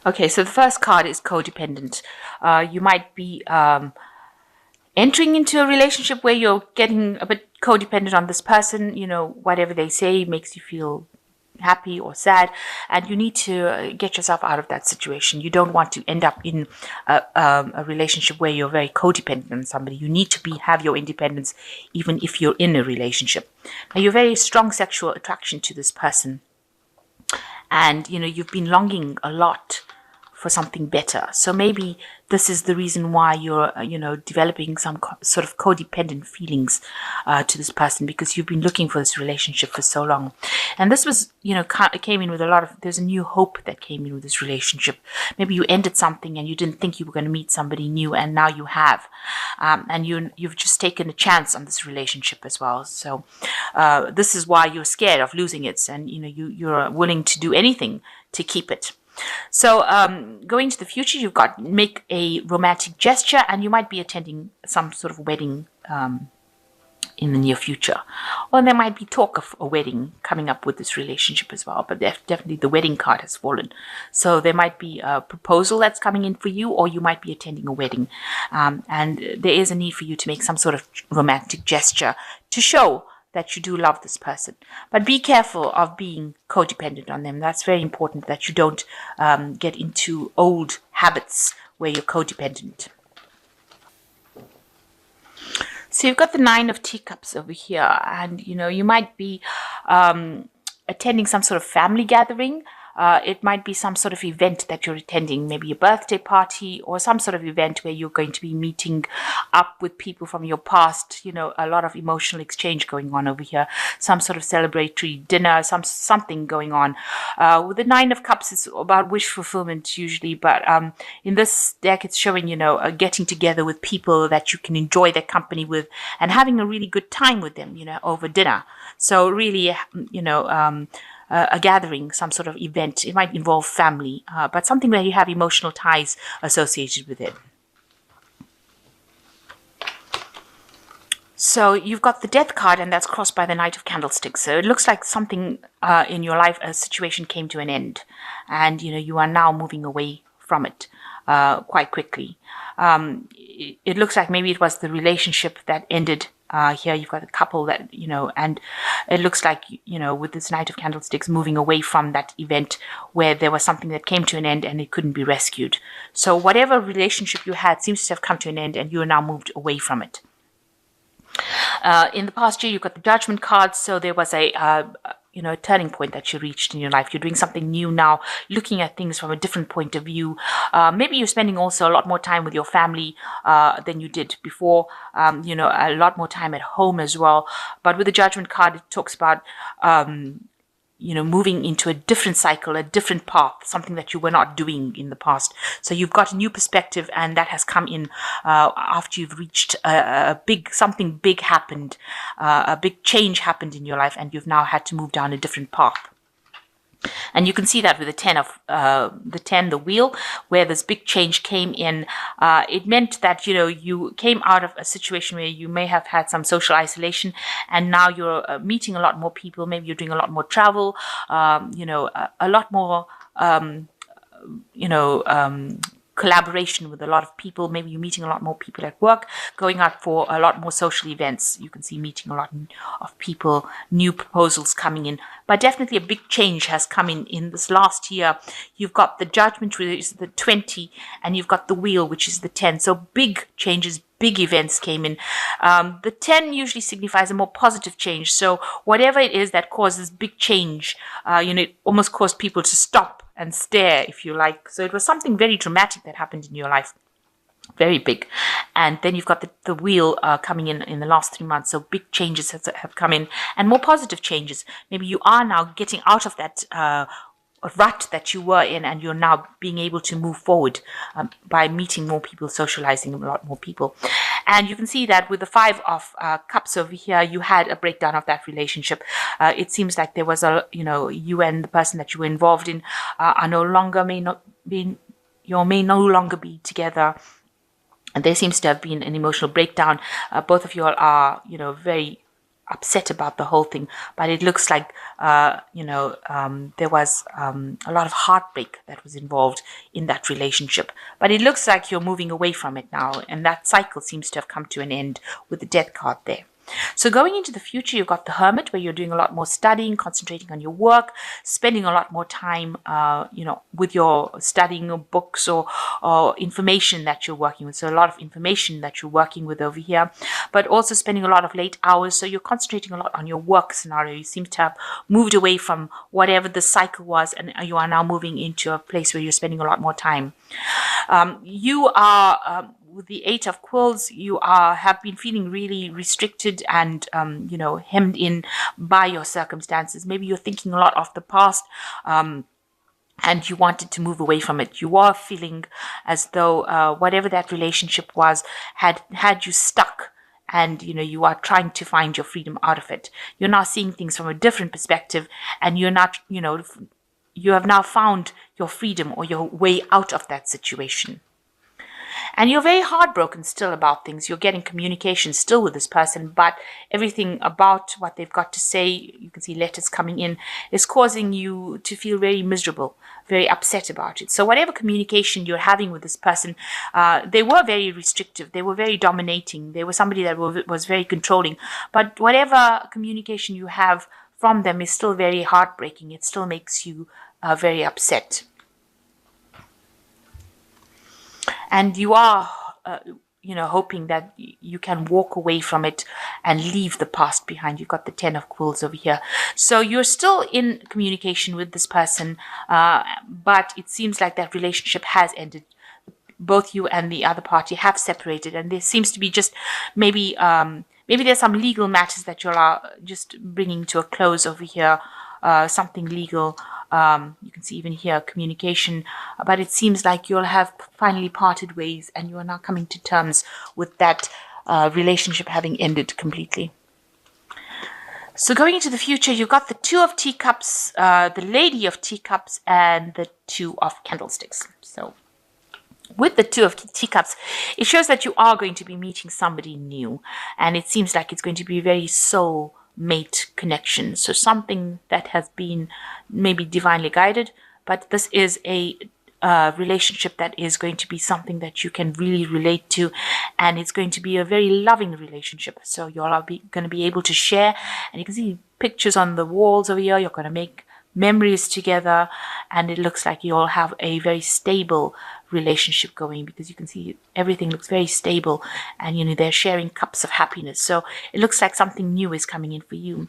Okay, so the first card is codependent. You might be entering into a relationship where you're getting a bit codependent on this person. Whatever they say makes you feel happy or sad, and you need to get yourself out of that situation. You don't want to end up in a relationship where you're very codependent on somebody. You need to have your independence even if you're in a relationship. Now, you're very strong sexual attraction to this person, and you've been longing a lot for something better. So maybe this is the reason why you're, developing some sort of codependent feelings to this person, because you've been looking for this relationship for so long. And this was, came in with there's a new hope that came in with this relationship. Maybe you ended something and you didn't think you were going to meet somebody new, and now you have. And you've just taken a chance on this relationship as well. So this is why you're scared of losing it, and, you're willing to do anything to keep it. So going to the future, you've got make a romantic gesture, and you might be attending some sort of wedding in the near future. Or there might be talk of a wedding coming up with this relationship as well, but definitely the wedding card has fallen. So there might be a proposal that's coming in for you, or you might be attending a wedding. And there is a need for you to make some sort of romantic gesture to show that you do love this person. But be careful of being codependent on them. That's very important, that you don't get into old habits where you're codependent. So you've got the Nine of Teacups over here, and you might be attending some sort of family gathering. It might be some sort of event that you're attending, maybe a birthday party or some sort of event where you're going to be meeting up with people from your past. A lot of emotional exchange going on over here, some sort of celebratory dinner, something going on. With the Nine of Cups, it's about wish fulfillment usually, but in this deck, it's showing, getting together with people that you can enjoy their company with and having a really good time with them, over dinner. So really, a gathering, some sort of event. It might involve family, but something where you have emotional ties associated with it. So you've got the Death card, and that's crossed by the Knight of Candlesticks. So it looks like something in your life, a situation came to an end, and you are now moving away from it quite quickly. It looks like maybe it was the relationship that ended. Here you've got a couple that, and it looks like, with this Knight of Candlesticks moving away from that event where there was something that came to an end and it couldn't be rescued. So whatever relationship you had seems to have come to an end, and you are now moved away from it. In the past year, you've got the Judgment card. So there was a turning point that you reached in your life. You're doing something new now, looking at things from a different point of view. Maybe you're spending also a lot more time with your family than you did before. A lot more time at home as well. But with the Judgment card, it talks about moving into a different cycle, a different path, something that you were not doing in the past. So you've got a new perspective, and that has come in after you've reached something big happened, a big change happened in your life, and you've now had to move down a different path. And you can see that with the wheel, where this big change came in. It meant that, you came out of a situation where you may have had some social isolation, and now you're meeting a lot more people. Maybe you're doing a lot more travel, a lot more, collaboration with a lot of people. Maybe you're meeting a lot more people at work, going out for a lot more social events. You can see meeting a lot of people, new proposals coming in. But definitely a big change has come in this last year. You've got the Judgment, which is the 20, and you've got the Wheel, which is the 10. So big changes, big events came in. The 10 usually signifies a more positive change. So whatever it is that causes big change, it almost caused people to stop and stare, if you like. So it was something very dramatic that happened in your life. Very big. And then you've got the Wheel coming in the last 3 months. So big changes have come in, and more positive changes. Maybe you are now getting out of that rut that you were in, and you're now being able to move forward by meeting more people, socializing with a lot more people. And you can see that with the Five of Cups over here, you had a breakdown of that relationship. It seems like there was you and the person that you were involved in may no longer be together. And there seems to have been an emotional breakdown. Both of you all are, very upset about the whole thing, but it looks like there was a lot of heartbreak that was involved in that relationship. But it looks like you're moving away from it now, and that cycle seems to have come to an end with the Death card there. So going into the future, you've got the Hermit, where you're doing a lot more studying, concentrating on your work, spending a lot more time, with your studying of books or information that you're working with. So a lot of information that you're working with over here, but also spending a lot of late hours. So you're concentrating a lot on your work scenario. You seem to have moved away from whatever the cycle was, and you are now moving into a place where you're spending a lot more time. You are with the Eight of Quills, you have been feeling really restricted and hemmed in by your circumstances. Maybe you're thinking a lot of the past, and you wanted to move away from it. You are feeling as though whatever that relationship was had you stuck, and you are trying to find your freedom out of it. You're now seeing things from a different perspective, and you're not, you have now found your freedom or your way out of that situation. And you're very heartbroken still about things. You're getting communication still with this person, but everything about what they've got to say, you can see letters coming in, is causing you to feel very miserable, very upset about it. So whatever communication you're having with this person, they were very restrictive. They were very dominating. They were somebody that was very controlling. But whatever communication you have from them is still very heartbreaking. It still makes you very upset. And you are, hoping that you can walk away from it and leave the past behind. You've got the Ten of Quills over here. So you're still in communication with this person, but it seems like that relationship has ended. Both you and the other party have separated, and there seems to be just maybe there's some legal matters that you're just bringing to a close over here, something legal. You can see even here communication, but it seems like you'll have finally parted ways, and you are now coming to terms with that relationship having ended completely. So going into the future, you've got the Two of Teacups, the Lady of Teacups, and the Two of Candlesticks. So with the Two of Teacups, it shows that you are going to be meeting somebody new, and it seems like it's going to be very soul mate connection. So something that has been maybe divinely guided, but this is a relationship that is going to be something that you can really relate to, and it's going to be a very loving relationship. So you're going to be able to share, and you can see pictures on the walls over here. You're going to make memories together, and it looks like you'll have a very stable relationship going, because you can see everything looks very stable, and they're sharing cups of happiness. So it looks like something new is coming in for you.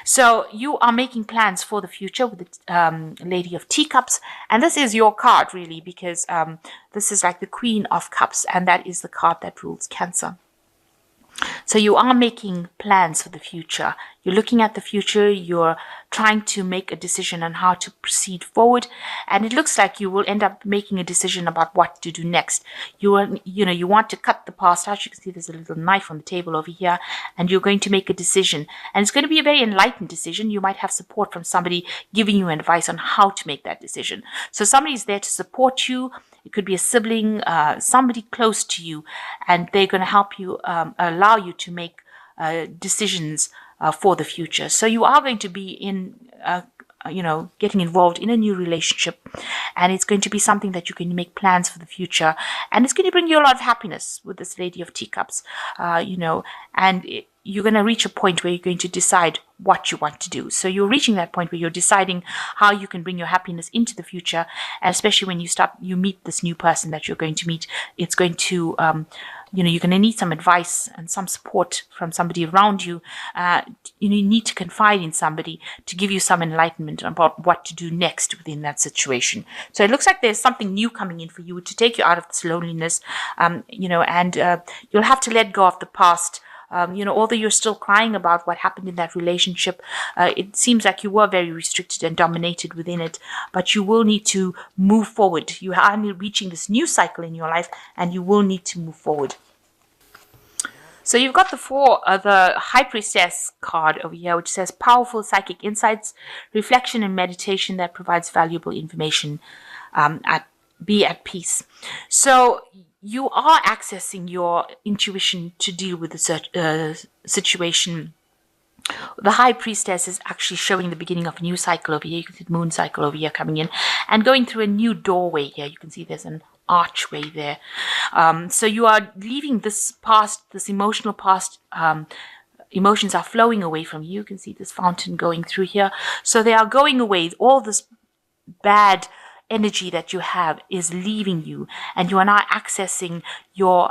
So you are making plans for the future with the Lady of Teacups, and this is your card really, because this is like the Queen of Cups, and that is the card that rules Cancer. So you are making plans for the future. You're looking at the future. You're trying to make a decision on how to proceed forward. And it looks like you will end up making a decision about what to do next. You want to cut the past out. You can see there's a little knife on the table over here, and you're going to make a decision. And it's going to be a very enlightened decision. You might have support from somebody giving you advice on how to make that decision. So somebody's there to support you. It could be a sibling, somebody close to you, and they're going to help you, allow you to make decisions for the future. So you are going to be in, getting involved in a new relationship, and it's going to be something that you can make plans for the future, and it's going to bring you a lot of happiness with this Lady of Teacups, you're going to reach a point where you're going to decide what you want to do. So you're reaching that point where you're deciding how you can bring your happiness into the future, and especially when you meet this new person that you're going to meet, it's going to, you're going to need some advice and some support from somebody around you. You need to confide in somebody to give you some enlightenment about what to do next within that situation. So it looks like there's something new coming in for you to take you out of this loneliness, and you'll have to let go of the past. Although you're still crying about what happened in that relationship, it seems like you were very restricted and dominated within it, but you will need to move forward. You are reaching this new cycle in your life, and you will need to move forward. So you've got the High Priestess card over here, which says powerful psychic insights, reflection and meditation that provides valuable information. Be at peace. So you are accessing your intuition to deal with the situation. The High Priestess is actually showing the beginning of a new cycle over here. You can see the moon cycle over here coming in and going through a new doorway here. You can see there's an archway there. So you are leaving this past, this emotional past. Emotions are flowing away from you. You can see this fountain going through here. So they are going away. All this bad energy that you have is leaving you, and you are now accessing your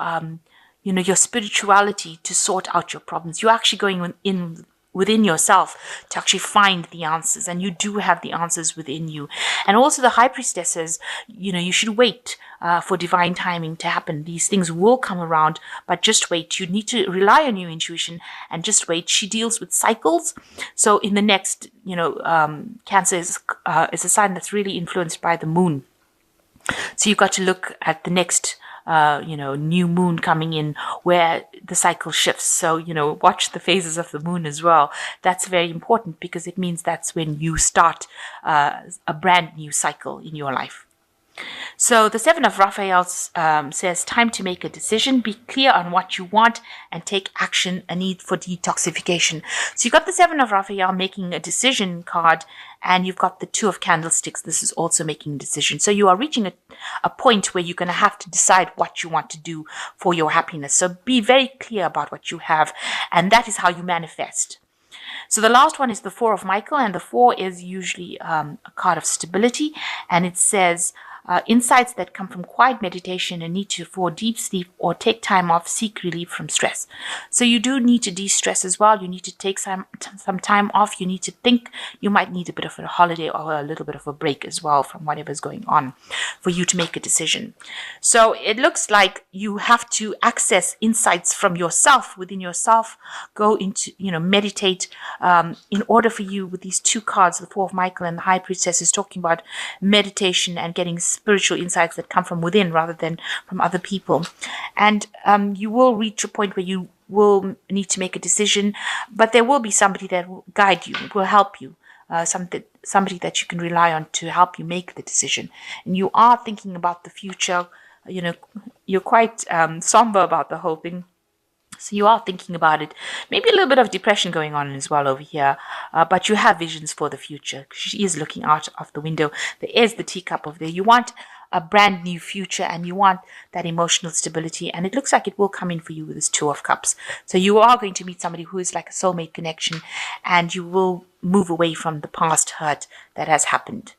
your spirituality to sort out your problems. You're actually going in within yourself to actually find the answers, and you do have the answers within you. And also the High Priestess says, you should wait for divine timing to happen. These things will come around, but just wait. You need to rely on your intuition and just wait. She deals with cycles. So in the next, Cancer is a sign that's really influenced by the moon. So you've got to look at the next new moon coming in where the cycle shifts. So, watch the phases of the moon as well. That's very important because it means that's when you start a brand new cycle in your life. So the Seven of Raphael says, time to make a decision, be clear on what you want, and take action, a need for detoxification. So you've got the Seven of Raphael making a decision card, and you've got the Two of Candlesticks. This is also making a decision. So you are reaching a point where you're going to have to decide what you want to do for your happiness. So be very clear about what you have, and that is how you manifest. So the last one is the Four of Michael, and the Four is usually a card of stability, and it says, insights that come from quiet meditation, a need for deep sleep, or take time off, seek relief from stress. So you do need to de-stress as well. You need to take some time off. You need to think. You might need a bit of a holiday or a little bit of a break as well from whatever's going on for you to make a decision. So it looks like you have to access insights from yourself, within yourself, go into, meditate, in order for you, with these two cards, the Four of Michael and the High Priestess is talking about meditation and getting spiritual insights that come from within rather than from other people. And you will reach a point where you will need to make a decision, but there will be somebody that will guide you, will help you, somebody that you can rely on to help you make the decision. And you are thinking about the future. You're quite somber about the whole thing. So you are thinking about it. Maybe a little bit of depression going on as well over here. But you have visions for the future. She is looking out of the window. There is the teacup over there. You want a brand new future, and you want that emotional stability. And it looks like it will come in for you with this Two of Cups. So you are going to meet somebody who is like a soulmate connection, and you will move away from the past hurt that has happened.